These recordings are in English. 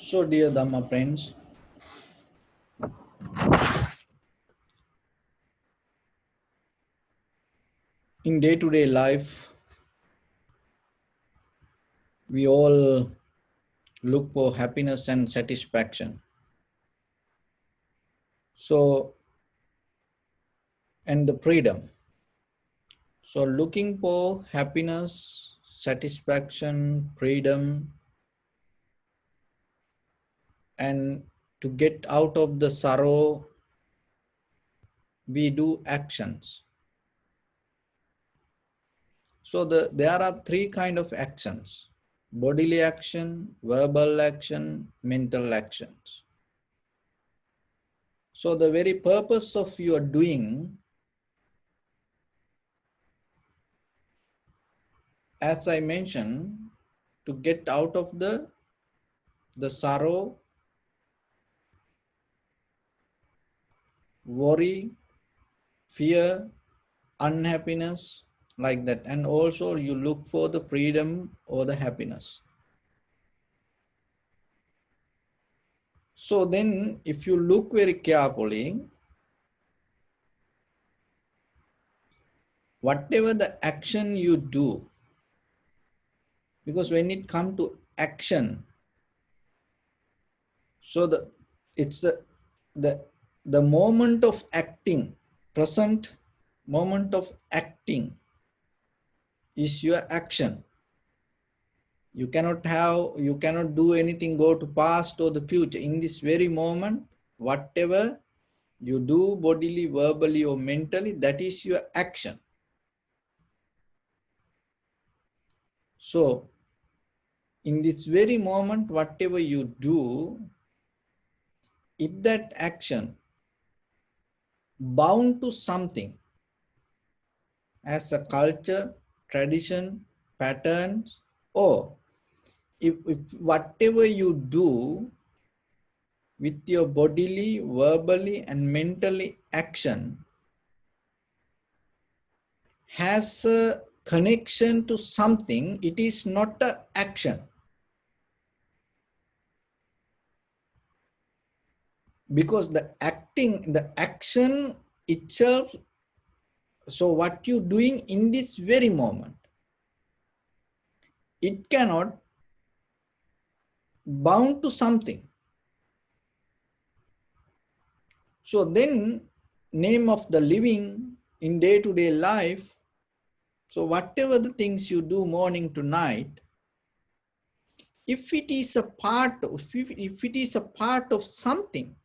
So, dear Dharma friends, in day-to-day life, we all look for happiness and satisfaction. So, and the freedom. So, looking for happiness, satisfaction, freedom, and to get out of the sorrow, we do actions. So, there are three kind of actions: bodily action, verbal action, mental actions. So, the very purpose of your doing, as I mentioned, to get out of the sorrow, worry, fear, unhappiness, like that. And also you look for the freedom or the happiness. So then if you look very carefully, whatever the action you do, because when it comes to action, so it's the moment of acting, present moment of acting is your action. You cannot do anything, go to past or the future. In this very moment, whatever you do bodily, verbally or mentally, that is your action. So, in this very moment, whatever you do, if that action bound to something as a culture, tradition, patterns, or if whatever you do with your bodily, verbally and mentally action has a connection to something, it is not an action. Because the action itself, so what you're doing in this very moment, it cannot bound to something. So then, name of the living in day-to-day life, so whatever the things you do morning to night, if it is a part of something,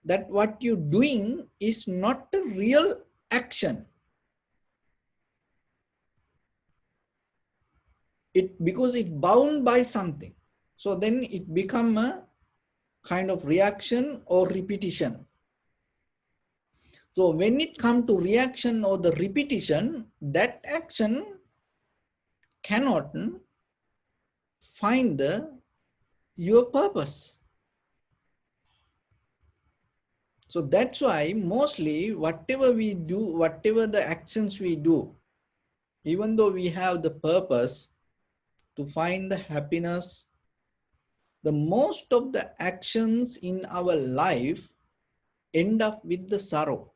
that what you're doing is not a real action. Because it bound by something. So then it become a kind of reaction or repetition. So when it comes to reaction or the repetition, that action cannot find your purpose. So that's why mostly whatever we do, whatever the actions we do, even though we have the purpose to find the happiness, the most of the actions in our life end up with the sorrow,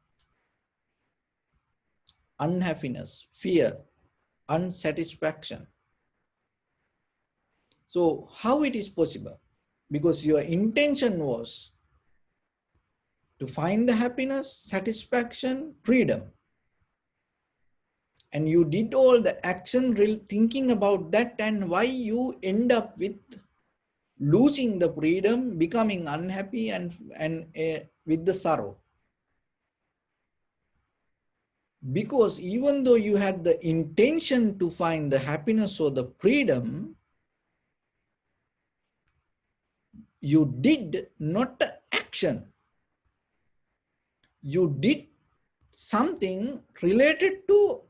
unhappiness, fear, unsatisfaction. So how it is possible? Because your intention was to find the happiness, satisfaction, freedom. And you did all the action thinking about that, and why you end up with losing the freedom, becoming unhappy and with the sorrow. Because even though you had the intention to find the happiness or the freedom, you did not the action. You did something related to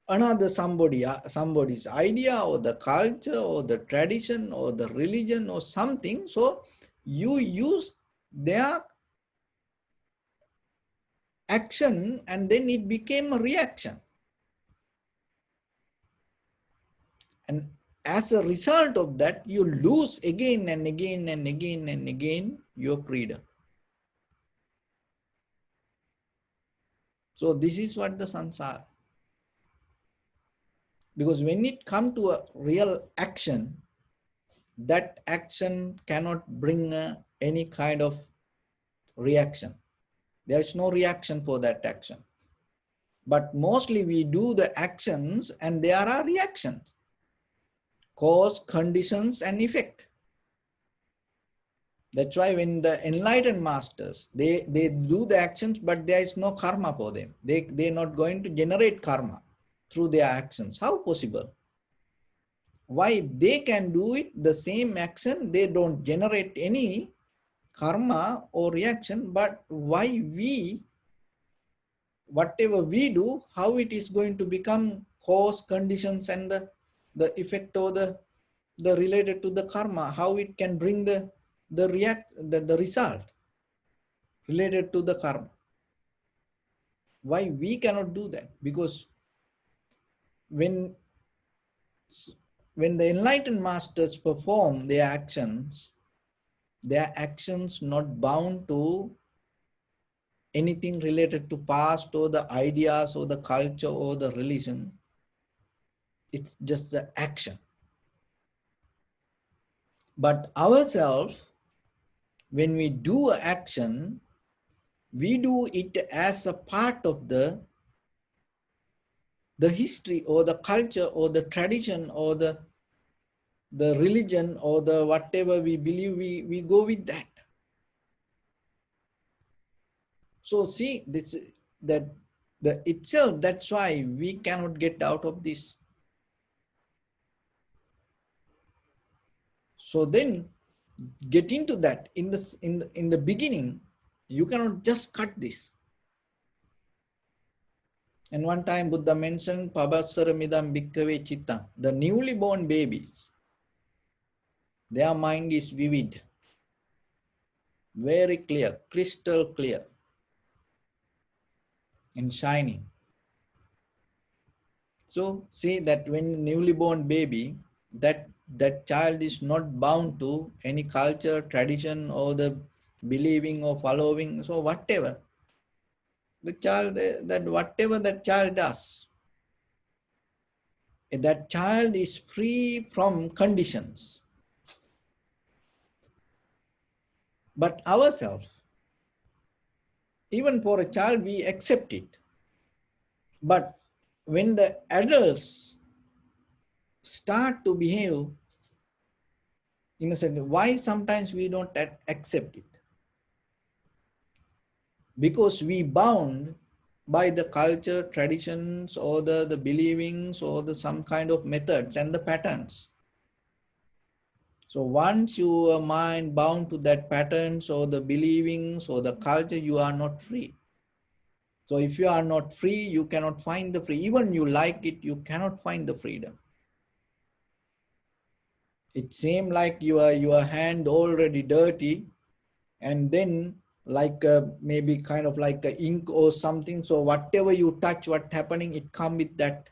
another somebody's idea or the culture or the tradition or the religion or something. So you use their action and then it became a reaction. And as a result of that, you lose again and again and again and again your freedom. So this is what the samsara. Because when it comes to a real action, that action cannot bring any kind of reaction. There is no reaction for that action. But mostly we do the actions and there are reactions. Cause, conditions, and effect. That's why when the enlightened masters, they do the actions, but there is no karma for them. They're not going to generate karma through their actions. How possible? Why they can do it, the same action, they don't generate any karma or reaction, but why we, whatever we do, how it is going to become cause, conditions, and the effect or the related to the karma, how it can bring the result related to the karma. Why we cannot do that? Because when the enlightened masters perform their actions not bound to anything related to past or the ideas or the culture or the religion. It's just the action. But ourselves, when we do action, we do it as a part of the history or the culture or the tradition or the religion or the whatever we believe, we go with that. So see, this that the itself, that's why we cannot get out of this. So then get into that in the beginning, you cannot just cut this. And one time Buddha mentioned Pabassaramidam Bhikkhave Chitta, the newly born babies, their mind is vivid, very clear, crystal clear and shining. So see that when newly born baby, that child is not bound to any culture, tradition, or the believing or following. So whatever the child, that whatever that child does, that child is free from conditions. But ourselves, even for a child, we accept it. But when the adults start to behave in a certain, why sometimes we don't accept it? Because we bound by the culture, traditions, or the believings, or the some kind of methods and the patterns. So once your mind bound to that patterns or the believings or the culture, you are not free. So if you are not free, you cannot find the free. Even you like it, you cannot find the freedom. It seems like your hand already dirty, and then like maybe kind of like a ink or something. So whatever you touch, what happening, it come with that.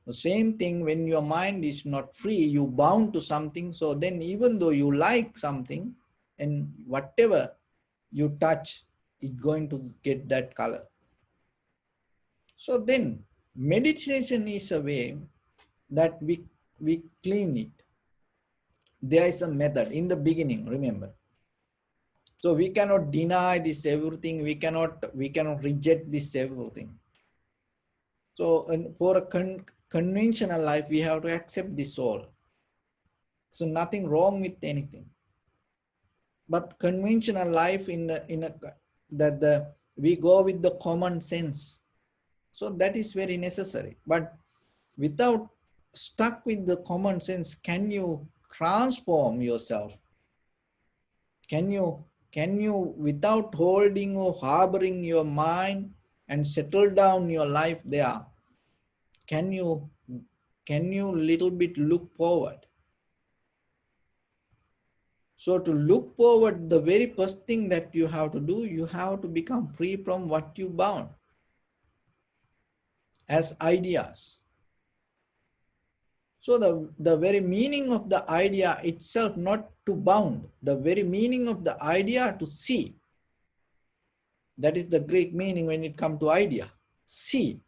The same thing when your mind is not free, you bound to something. So then even though you like something, and whatever you touch, it's going to get that color. So then meditation is a way that we clean it. There is a method in the beginning, remember. So we cannot deny this everything. We cannot reject this everything. So for a conventional life, we have to accept this all. So nothing wrong with anything. But conventional life we go with the common sense. So that is very necessary. But without stuck with the common sense, can you transform yourself? Can you without holding or harboring your mind and settle down your life there? Can you little bit look forward? So to look forward, the very first thing that you have to do, you have to become free from what you bound as ideas. So the very meaning of the idea itself, not to bound, the very meaning of the idea to see. That is the Greek meaning when it comes to idea, see.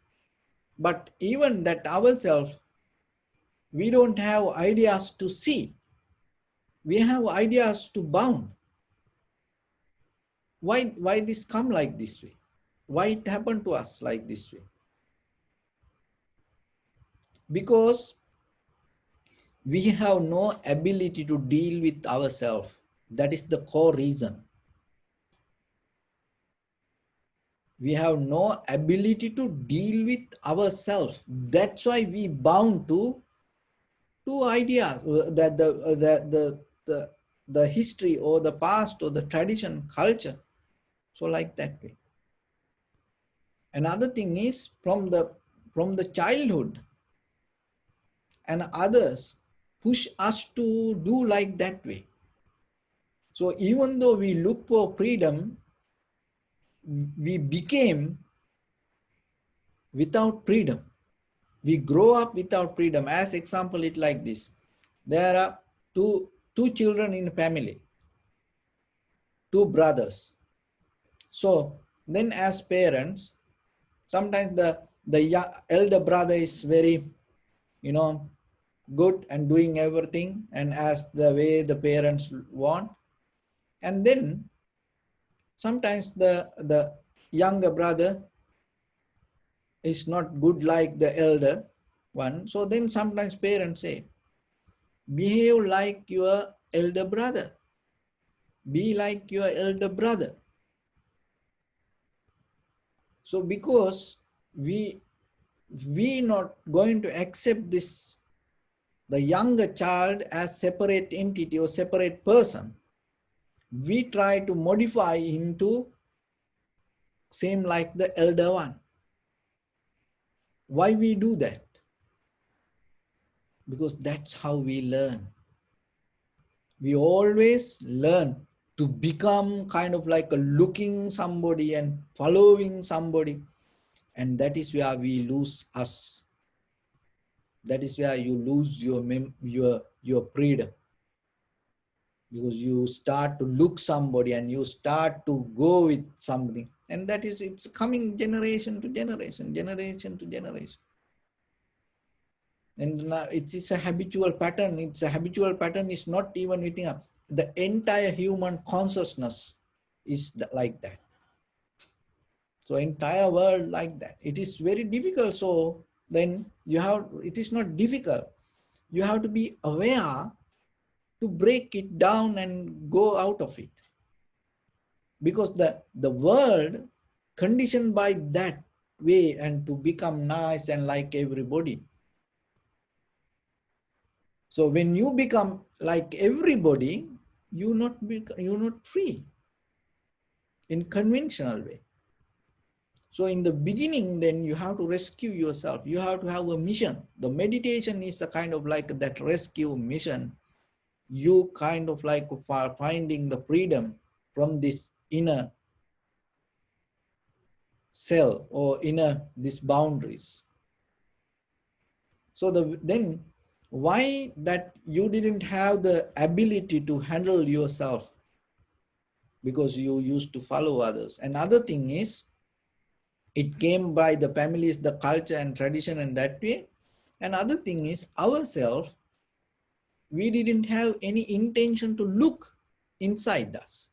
But even that ourselves, we don't have ideas to see. We have ideas to bound. Why this come like this way? Why it happened to us like this way? Because we have no ability to deal with ourselves. That is the core reason. We have no ability to deal with ourselves. That's why we bound to ideas that the history or the past or the tradition, culture. So like that way. Another thing is from the childhood and others push us to do like that way. So even though we look for freedom, we became without freedom. We grow up without freedom. As example, it like this. There are two children in a family, two brothers. So then as parents, sometimes the elder brother is very, good and doing everything and as the way the parents want. And then sometimes the younger brother is not good like the elder one. So then sometimes parents say, behave like your elder brother. Be like your elder brother. So because we not going to accept this, the younger child as separate entity or separate person, we try to modify him to same like the elder one. Why we do that? Because that's how we learn. We always learn to become kind of like a looking somebody and following somebody. And that is where we lose us. That is where you lose your freedom. Because you start to look somebody and you start to go with something. And that is, it's coming generation to generation, generation to generation. And now it is a habitual pattern. It's a habitual pattern is not even within the entire human consciousness is like that. So entire world like that. It is very difficult. So then it is not difficult. You have to be aware to break it down and go out of it. Because the world conditioned by that way and to become nice and like everybody. So when you become like everybody, you're not free in conventional way. So in the beginning, then you have to rescue yourself. You have to have a mission. The meditation is a kind of like that rescue mission. You kind of like finding the freedom from this inner cell or inner these boundaries. So then why that you didn't have the ability to handle yourself? Because you used to follow others. Another thing is, it came by the families, the culture and tradition and that way. Another thing is ourselves, we didn't have any intention to look inside us.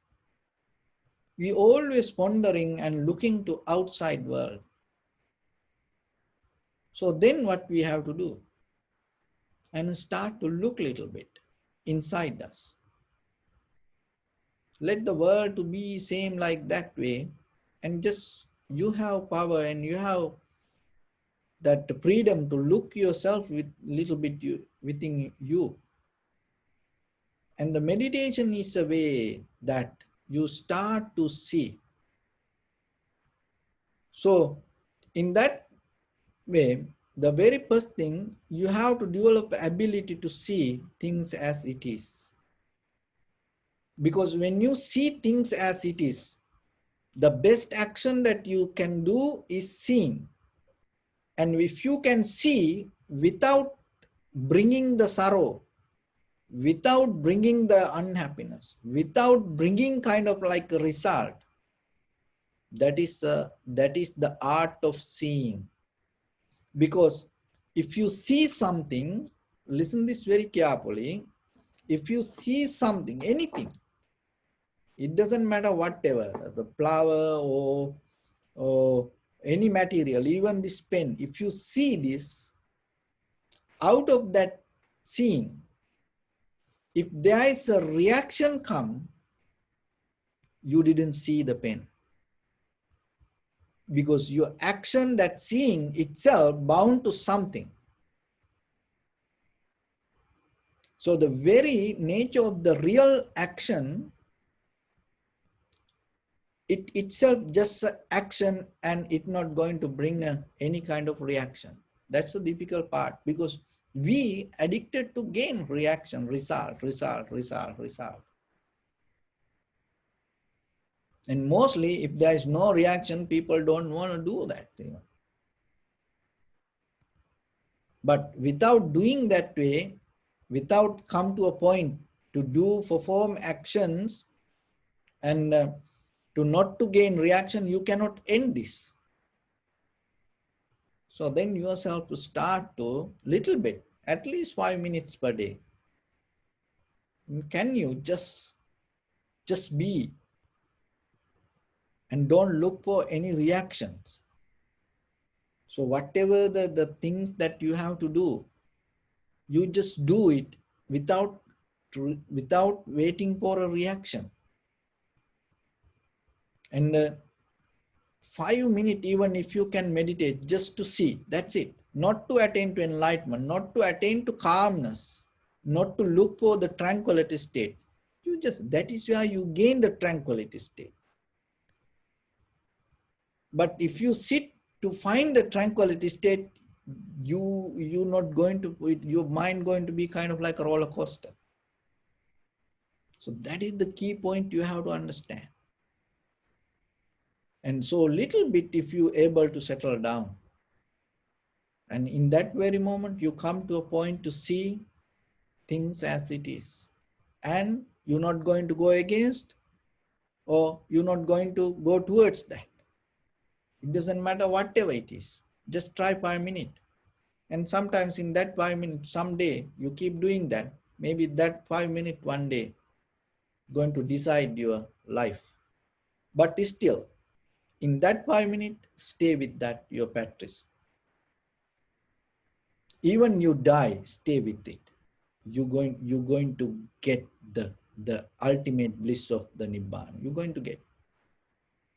We always wandering and looking to outside world. So then what we have to do? And start to look a little bit inside us. Let the world to be same like that way, and just you have power and you have that freedom to look yourself with little bit within you. And the meditation is a way that you start to see. So in that way, the very first thing, you have to develop ability to see things as it is. Because when you see things as it is, the best action that you can do is seeing. And if you can see without bringing the sorrow, without bringing the unhappiness, without bringing kind of like a result. That is the art of seeing. Because if you see something, listen this very carefully, if you see something, anything, it doesn't matter whatever, the flower or any material, even this pen, if you see this, out of that seeing, if there is a reaction come, you didn't see the pen. Because your action, that seeing itself, bound to something. So the very nature of the real action, it itself just action, and it not going to bring any kind of reaction. That's the difficult part, because we addicted to gain reaction, result, result, result, result. And mostly if there is no reaction, people don't want to do that. But without doing that way, without come to a point to do perform actions and to not to gain reaction, you cannot end this. So then yourself to start to little bit, at least 5 minutes per day. Can you just be and don't look for any reactions. So whatever the things that you have to do, you just do it without waiting for a reaction. And 5 minutes, even if you can meditate, just to see, that's it. Not to attain to enlightenment, not to attain to calmness, not to look for the tranquility state. You just, that is where you gain the tranquility state. But if you sit to find the tranquility state, you're not going to, your mind going to be kind of like a roller coaster. So that is the key point you have to understand. And so little bit, if you able to settle down, and in that very moment, you come to a point to see things as it is. And you're not going to go against, or you're not going to go towards that. It doesn't matter whatever it is. Just try 5 minutes. And sometimes in that 5 minutes, someday you keep doing that. Maybe that 5 minutes one day going to decide your life. But still, in that 5 minutes, stay with that, your practice. Even you die, stay with it. You're going to get the ultimate bliss of the Nibbana. You're going to get.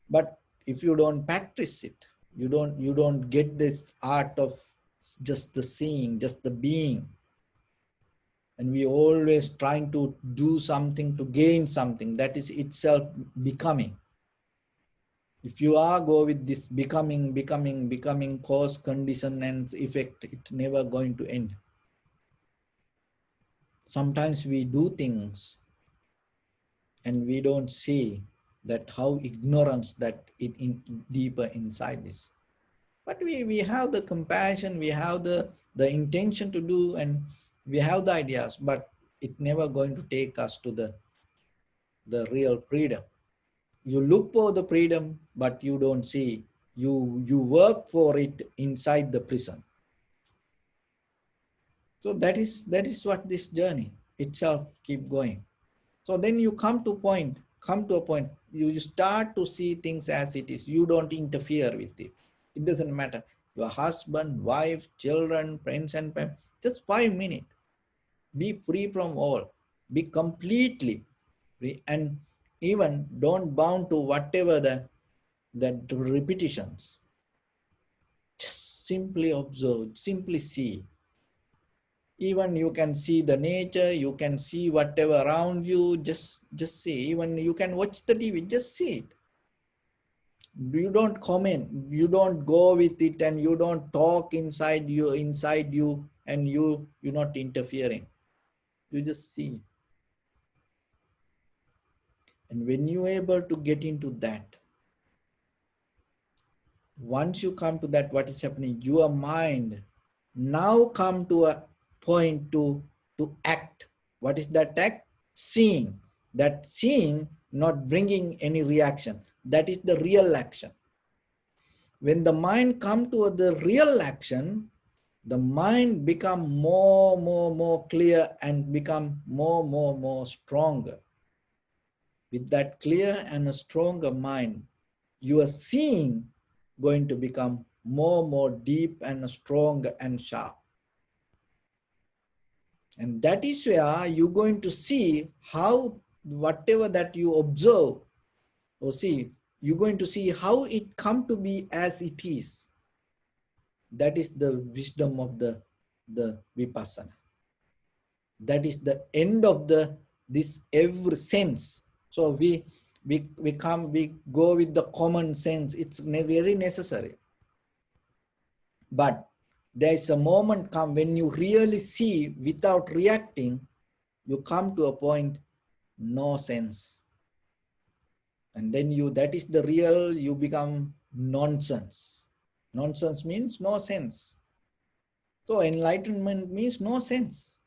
But if you don't practice it, you don't get this art of just the seeing, just the being. And we always trying to do something to gain something, that is itself becoming. If you are go with this becoming, cause, condition and effect, it's never going to end. Sometimes we do things and we don't see that how ignorance that it in deeper inside is. But we have the compassion, we have the intention to do, and we have the ideas, but it never going to take us to the real freedom. You look for the freedom, but you don't see. You work for it inside the prison. So that is what this journey itself keep going. So then you come to a point, you start to see things as it is. You don't interfere with it. It doesn't matter. Your husband, wife, children, friends and family, just 5 minutes. Be free from all. Be completely free, and even don't bound to whatever the repetitions. Just simply observe, simply see. Even you can see the nature, you can see whatever around you, just see. Even you can watch the TV, just see it. You don't comment, you don't go with it, and you don't talk inside you, and you're not interfering. You just see. And when you're able to get into that, once you come to that, what is happening, your mind now come to a point to act. What is that act? Seeing. That seeing not bringing any reaction. That is the real action. When the mind come to the real action, the mind become more clear and become more stronger. With that clear and a stronger mind, your seeing going to become more deep and strong and sharp. And that is where you're going to see how whatever that you observe or see, you're going to see how it come to be as it is. That is the wisdom of the vipassana. That is the end of this every sense. So we go with the common sense. It's very necessary. But there is a moment come when you really see without reacting, you come to a point, no sense. And then that is the real, you become nonsense. Nonsense means no sense. So enlightenment means no sense.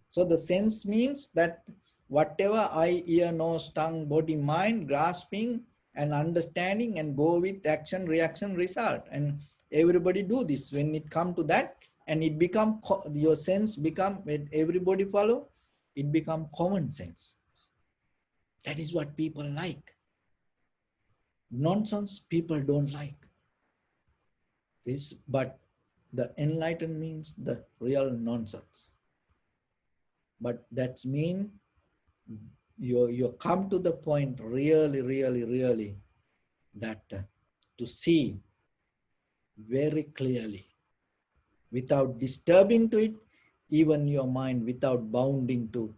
So the sense means that whatever eye, ear, nose, tongue, body, mind, grasping and understanding and go with action, reaction, result. And everybody do this. When it come to that and it become, your sense become, when everybody follow, it become common sense. That is what people like. Nonsense people don't like. But the enlightened means the real nonsense. But that's mean you come to the point really that to see very clearly without disturbing to it, even your mind, without bounding to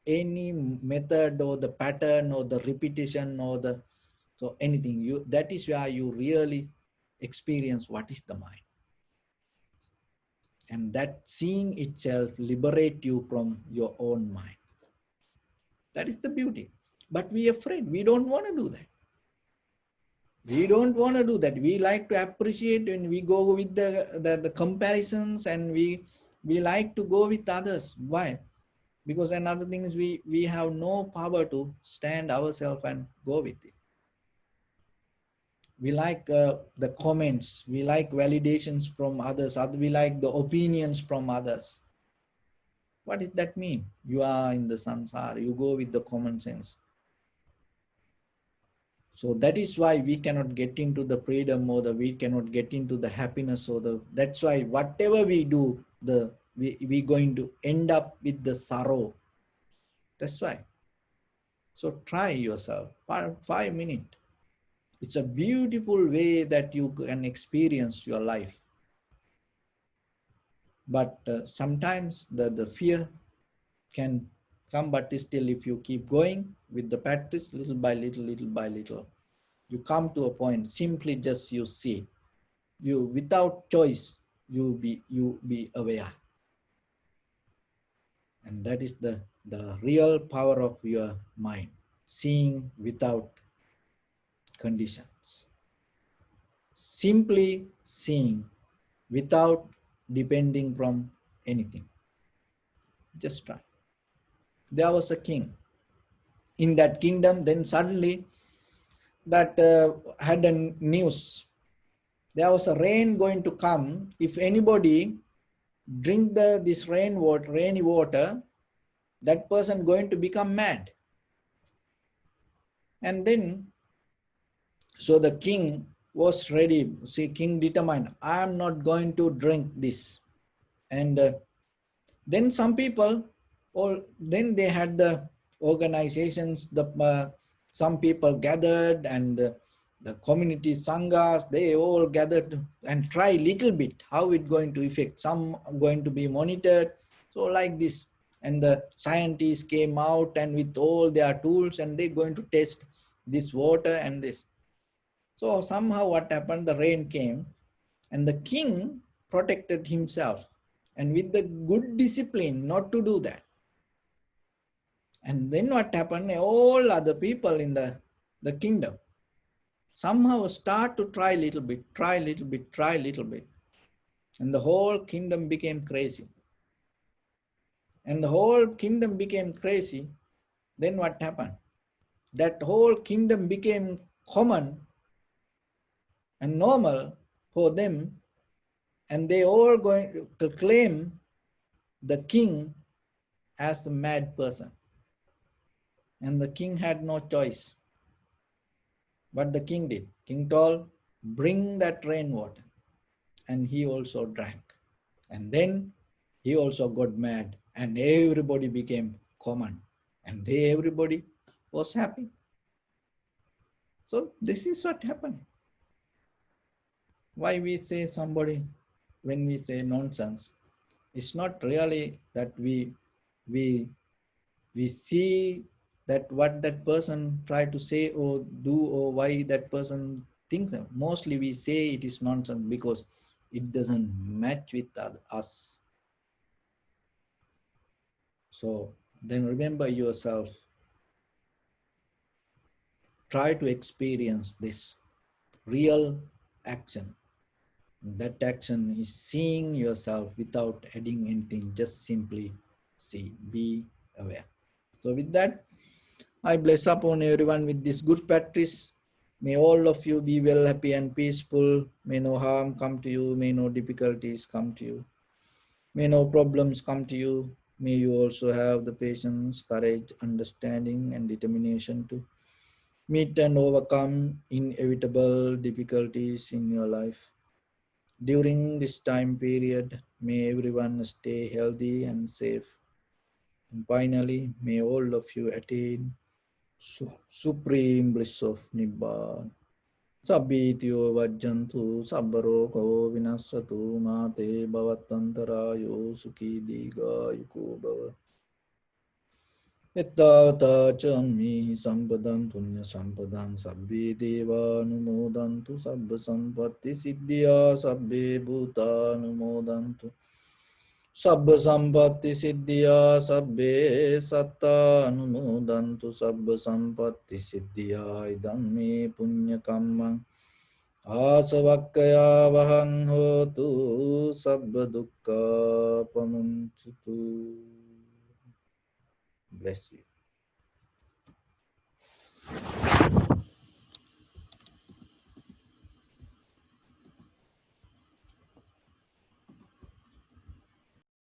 any method or the pattern or the repetition or the so anything. That is where you really experience what is the mind. And that seeing itself liberate you from your own mind. That is the beauty. But we are afraid. We don't want to do that. We don't want to do that. We like to appreciate when we go with the comparisons, and we like to go with others. Why? Because another thing is we have no power to stand ourselves and go with it. We like the comments. We like validations from others. We like the opinions from others. What does that mean? You are in the samsara. You go with the common sense. So that is why we cannot get into the freedom, or we cannot get into the happiness, that's why whatever we do, we going to end up with the sorrow. That's why. So try yourself, 5 minutes. It's a beautiful way that you can experience your life. But sometimes the fear can come, but still if you keep going with the practice, little by little, you come to a point, simply just you see. You without choice, you be aware. And that is the real power of your mind, seeing without conditions. Simply seeing without depending from anything. Just try. There was a king. In that kingdom, then suddenly that had a news. There was a rain going to come. If anybody drink this rainy water, that person going to become mad. And then, so the king was ready. See, king determined, I am not going to drink this. And then some people, then they had the organizations, some people gathered, and the community sanghas, they all gathered and try little bit how it going to affect. Some are going to be monitored. So like this. And the scientists came out and with all their tools, and they're going to test this water and this. So somehow what happened, the rain came, and the king protected himself, and with the good discipline not to do that. And then what happened, all other people in the kingdom somehow start to try little bit. And the whole kingdom became crazy. and the whole kingdom became crazy, then what happened? That whole kingdom became common and normal for them, and they all going to claim the king as a mad person. And the king had no choice. What the king did? King told, bring that rainwater. And he also drank. And then he also got mad, and everybody became common. And everybody was happy. So this is what happened. Why we say somebody, when we say nonsense, it's not really that we we see that what that person tried to say or do, or why that person thinks. Mostly we say it is nonsense because it doesn't match with us. So then remember yourself, try to experience this real action. That action is seeing yourself without adding anything, just simply see, be aware. So with that, I bless upon everyone with this good practice. May all of you be well, happy and peaceful. May no harm come to you. May no difficulties come to you. May no problems come to you. May you also have the patience, courage, understanding and determination to meet and overcome inevitable difficulties in your life. During this time period, may everyone stay healthy and safe. And finally, may all of you attain supreme bliss of Nibbana. Sabbityo vajjantu sabbaroko vinasatu mate bhavatantarayo sukhi digayuko bhava. Ittavata chammi sampadam punya sampadam sabbe deva anumodantu sabba sampatti siddhya sabbe bhuta anumodantu sabba sampatti siddhya sabbe satta anumodantu sabba sampatti siddhya idam me punya kammang asavakkaya vahang hotu sabba dukkha pamunchutu. Bless you.